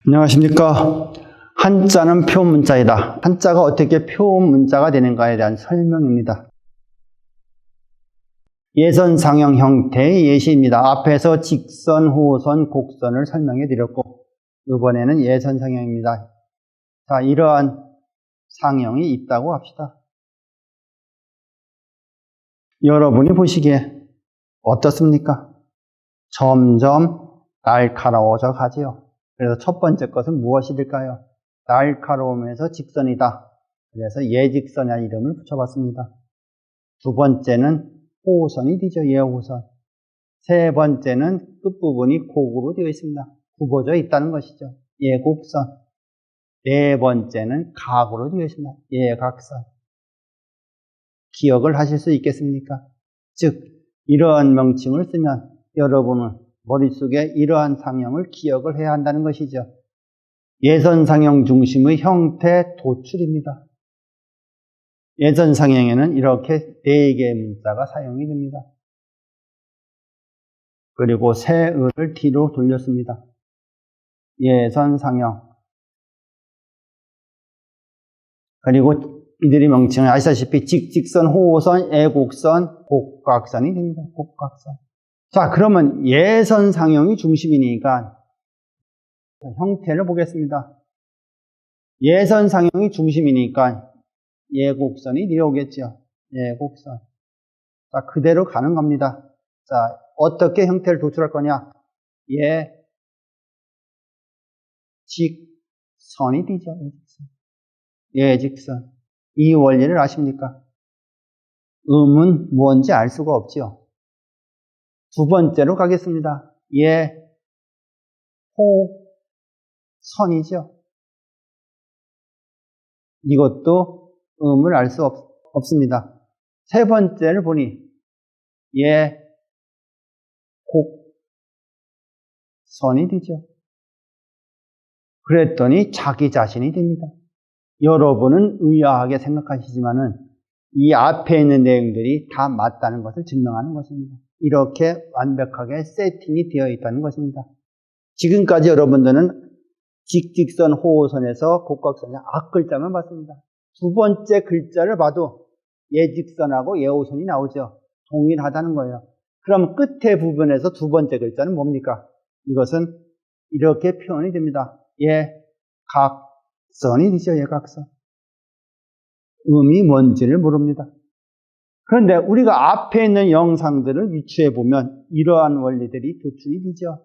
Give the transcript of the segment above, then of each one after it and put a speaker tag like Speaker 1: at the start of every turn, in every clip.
Speaker 1: 안녕하십니까. 한자는 표문자이다. 한자가 어떻게 표문자가 되는가에 대한 설명입니다. 예선상형 형태의 예시입니다. 앞에서 직선, 호선, 곡선을 설명해 드렸고 이번에는 예선상형입니다. 자, 이러한 상형이 있다고 합시다. 여러분이 보시기에 어떻습니까? 점점 날카로워져 가지요. 그래서 첫 번째 것은 무엇이 될까요? 날카로우면서 직선이다. 그래서 예직선이라는 이름을 붙여봤습니다. 두 번째는 호선이 되죠. 예호선. 세 번째는 끝부분이 곡으로 되어 있습니다. 굽어져 있다는 것이죠. 예곡선. 네 번째는 각으로 되어 있습니다. 예각선. 기억을 하실 수 있겠습니까? 즉, 이러한 명칭을 쓰면 여러분은 머릿속에 이러한 상형을 기억을 해야 한다는 것이죠. 예선상형 중심의 형태 도출입니다. 예선상형에는 이렇게 4개의 문자가 사용이 됩니다. 그리고 새 을을 뒤로 돌렸습니다. 예선상형. 그리고 이들이 명칭을 아시다시피 직직선, 호선, 애곡선, 곡각선이 됩니다. 곡각선. 자, 그러면 예선상형이 중심이니까 형태를 보겠습니다. 예선상형이 중심이니까 예곡선이 내려오겠죠. 예곡선. 자, 그대로 가는 겁니다. 자, 어떻게 형태를 도출할 거냐? 예직선이 되죠. 예직선. 예직선. 이 원리를 아십니까? 음은 뭔지 알 수가 없죠. 두 번째로 가겠습니다. 예호선이죠. 이것도 음을 알 수 없습니다. 세 번째를 보니 예곡선이 되죠. 그랬더니 자기 자신이 됩니다. 여러분은 의아하게 생각하시지만은 이 앞에 있는 내용들이 다 맞다는 것을 증명하는 것입니다. 이렇게 완벽하게 세팅이 되어 있다는 것입니다. 지금까지 여러분들은 직직선, 호호선에서 곡각선의 앞글자만 봤습니다. 두 번째 글자를 봐도 예직선하고 예호선이 나오죠. 동일하다는 거예요. 그럼 끝에 부분에서 두 번째 글자는 뭡니까? 이것은 이렇게 표현이 됩니다. 예각선이 되죠. 예각선. 음이 뭔지를 모릅니다. 그런데 우리가 앞에 있는 영상들을 유추해 보면 이러한 원리들이 도출이 되죠.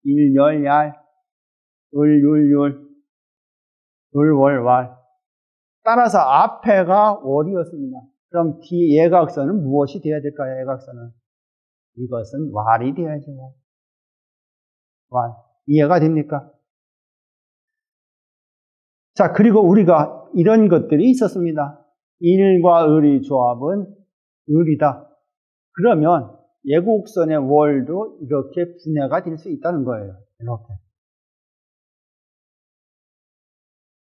Speaker 1: 일열얄, 을율율, 을월왈. 따라서 앞에가 월이었습니다. 그럼 뒤 예각선은 무엇이 되어야 될까요? 예각선은 이것은 왈이 되어야죠. 왈. 이해가 됩니까? 자, 그리고 우리가 이런 것들이 있었습니다. 일과 을의 조합은 을이다. 그러면 예곡선의 월도 이렇게 분해가 될 수 있다는 거예요. 이렇게.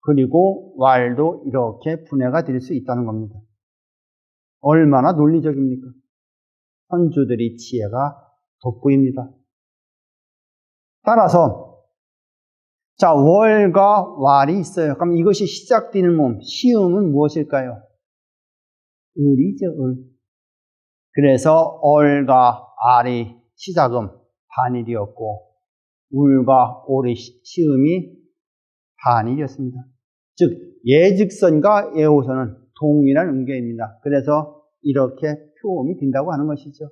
Speaker 1: 그리고 왈도 이렇게 분해가 될 수 있다는 겁니다. 얼마나 논리적입니까? 선주들의 지혜가 돋보입니다. 따라서 자, 월과 왈이 있어요. 그럼 이것이 시작되는 몸, 시음은 무엇일까요? 을이죠, 을. 그래서 얼과 알이 시작음 반일이었고 울과 올의 시음이 반일이었습니다. 즉 예직선과 예호선은 동일한 음계입니다. 그래서 이렇게 표음이 된다고 하는 것이죠.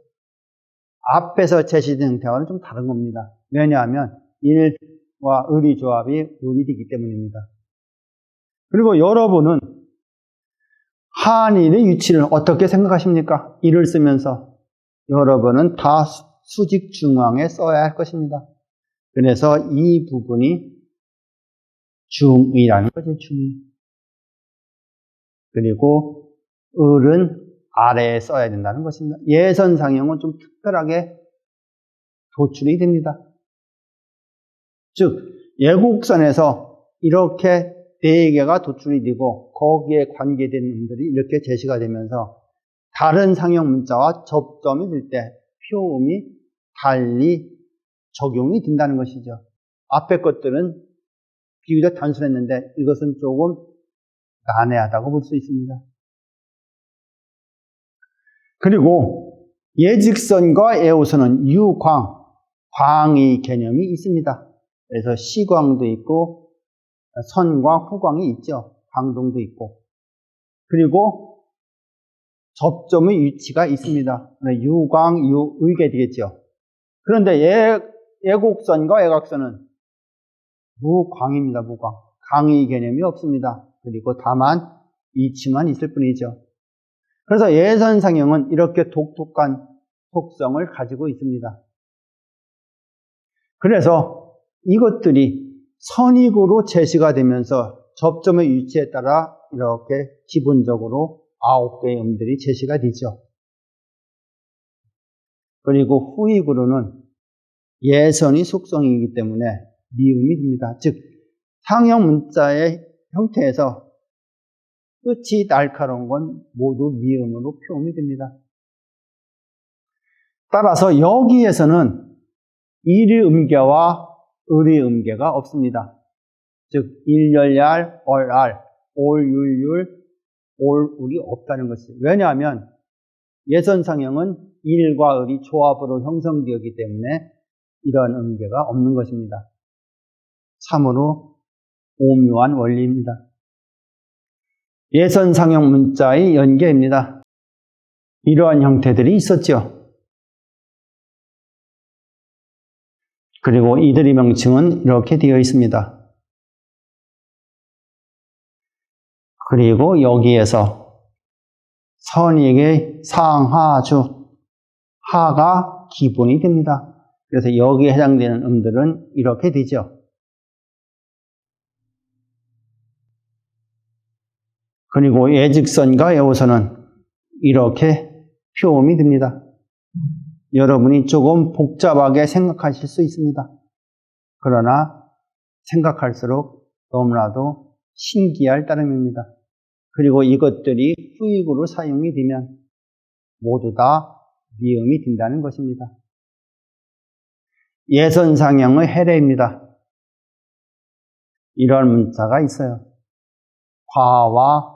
Speaker 1: 앞에서 제시된 형태와는 좀 다른 겁니다. 왜냐하면 일과 을의 조합이 을이 되기 때문입니다. 그리고 여러분은 한일의 위치를 어떻게 생각하십니까? 이를 쓰면서 여러분은 다 수직 중앙에 써야 할 것입니다. 그래서 이 부분이 중의라는 거죠. 중의. 그리고 을은 아래에 써야 된다는 것입니다. 예선상형은 좀 특별하게 도출이 됩니다. 즉 예곡선에서 이렇게 4개가 도출이 되고 거기에 관계된 놈들이 이렇게 제시가 되면서 다른 상형 문자와 접점이 될 때 표음이 달리 적용이 된다는 것이죠. 앞에 것들은 비교적 단순했는데 이것은 조금 난해하다고 볼 수 있습니다. 그리고 예직선과 예우선은 유광, 광의 개념이 있습니다. 그래서 시광도 있고 선광, 후광이 있죠. 광동도 있고. 그리고 접점의 위치가 있습니다. 유광, 유의게 되겠죠. 그런데 예곡선과 예각선은 무광입니다. 무광. 광의 개념이 없습니다. 그리고 다만 위치만 있을 뿐이죠. 그래서 예선상형은 이렇게 독특한 속성을 가지고 있습니다. 그래서 이것들이 선익으로 제시가 되면서 접점의 위치에 따라 이렇게 기본적으로 9개의 음들이 제시가 되죠. 그리고 후익으로는 예선이 속성이기 때문에 미음이 됩니다. 즉 상형 문자의 형태에서 끝이 날카로운 건 모두 미음으로 표현이 됩니다. 따라서 여기에서는 일음계와 을음계가 없습니다. 즉 일열얄, 얼알, 올율율, 올울이 없다는 것이죠. 왜냐하면 예선상형은 일과 을이 조합으로 형성되었기 때문에 이런 음계가 없는 것입니다. 참으로 오묘한 원리입니다. 예선상형 문자의 연계입니다. 이러한 형태들이 있었죠. 그리고 이들의 명칭은 이렇게 되어 있습니다. 그리고 여기에서 선익의 상하주, 하가 기본이 됩니다. 그래서 여기에 해당되는 음들은 이렇게 되죠. 그리고 예직선과 예우선은 이렇게 표음이 됩니다. 여러분이 조금 복잡하게 생각하실 수 있습니다. 그러나 생각할수록 너무나도 신기할 따름입니다. 그리고 이것들이 후익으로 사용이 되면 모두 다 미음이 된다는 것입니다. 예선상형의 해례입니다. 이런 문자가 있어요. 과와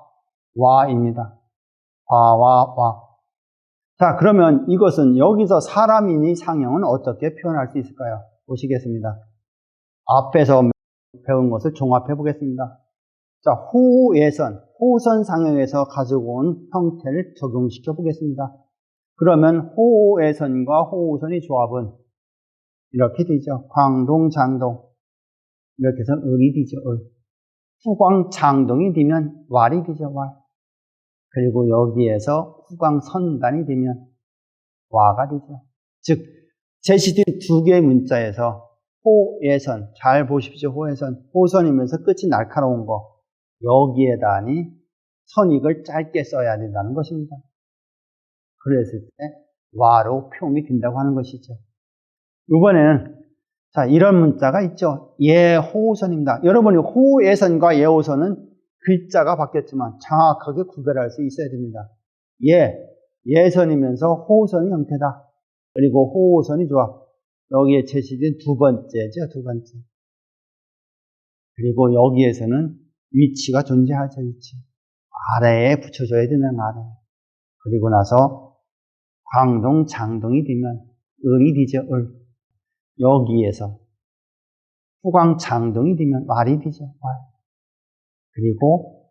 Speaker 1: 와입니다. 과와 와. 자, 그러면 이것은 여기서 사람인의 상형은 어떻게 표현할 수 있을까요? 보시겠습니다. 앞에서 배운 것을 종합해 보겠습니다. 자, 호예선, 호선 상형에서 가지고 온 형태를 적용시켜 보겠습니다. 그러면 호예선과 호우선의 조합은 이렇게 되죠. 광동, 장동. 이렇게 해서 을이 되죠. 을. 후광, 장동이 되면 왈이 되죠. 왈. 그리고 여기에서 후광, 선단이 되면 와가 되죠. 즉 제시된 두 개의 문자에서 호예선, 잘 보십시오. 호예선, 호선이면서 끝이 날카로운 거 여기에다니 선익을 짧게 써야 된다는 것입니다. 그랬을 때 와로 표음이 된다고 하는 것이죠. 이번에는 자, 이런 문자가 있죠. 예호선입니다. 여러분이 호예선과 예호선은 글자가 바뀌었지만 정확하게 구별할 수 있어야 됩니다. 예선이면서 호선의 형태다. 그리고 호선의 조합. 여기에 제시된 두 번째죠. 두 번째. 그리고 여기에서는 위치가 존재하죠. 위치. 아래에 붙여줘야 되는 아래. 그리고 나서 광동, 장동이 되면 을이 되죠. 을. 여기에서 후광, 장동이 되면 왈이 되죠. 왈. 그리고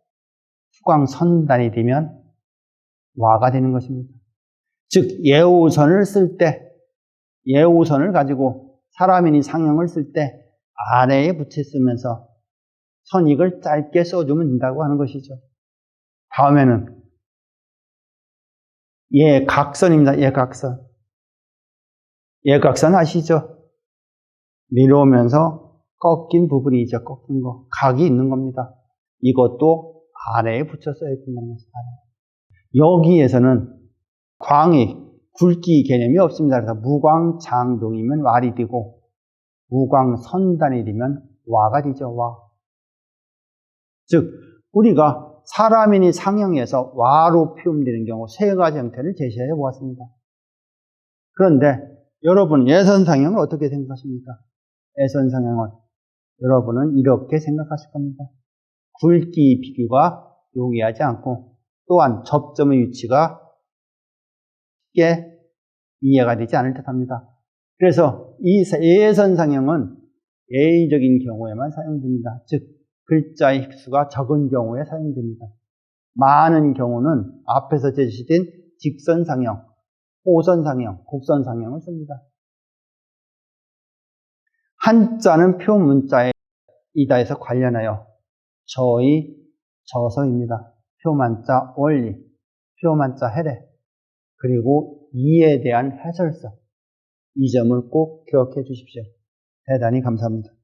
Speaker 1: 후광, 선단이 되면 와가 되는 것입니다. 즉 예우선을 쓸 때, 예우선을 가지고 사람인이 상형을 쓸 때 아래에 붙였으면서 선익을 짧게 써주면 된다고 하는 것이죠. 다음에는 예각선입니다. 예각선. 예각선 아시죠? 내려오면서 꺾인 부분이 있죠. 꺾인 거. 각이 있는 겁니다. 이것도 아래에 붙였어야 된다는 것입니다. 여기에서는 광이 굵기 개념이 없습니다. 그래서 무광장동이면 왈이 되고 무광선단이 되면 와가 되죠. 와. 즉 우리가 사람인이 상형에서 와로 표현되는 경우 세 가지 형태를 제시해 보았습니다. 그런데 여러분 예선상형을 어떻게 생각하십니까? 예선상형은 여러분은 이렇게 생각하실 겁니다. 굵기 비교가 용이하지 않고 또한 접점의 위치가 쉽게 이해가 되지 않을 듯합니다. 그래서 이 예선상형은 예의적인 경우에만 사용됩니다. 즉 글자의 획수가 적은 경우에 사용됩니다. 많은 경우는 앞에서 제시된 직선상형, 호선상형, 곡선상형을 씁니다. 한자는 표문자이다 해서 관련하여 저의 저서입니다. 표만자 원리, 표만자 해례, 그리고 이에 대한 해설서. 이 점을 꼭 기억해 주십시오. 대단히 감사합니다.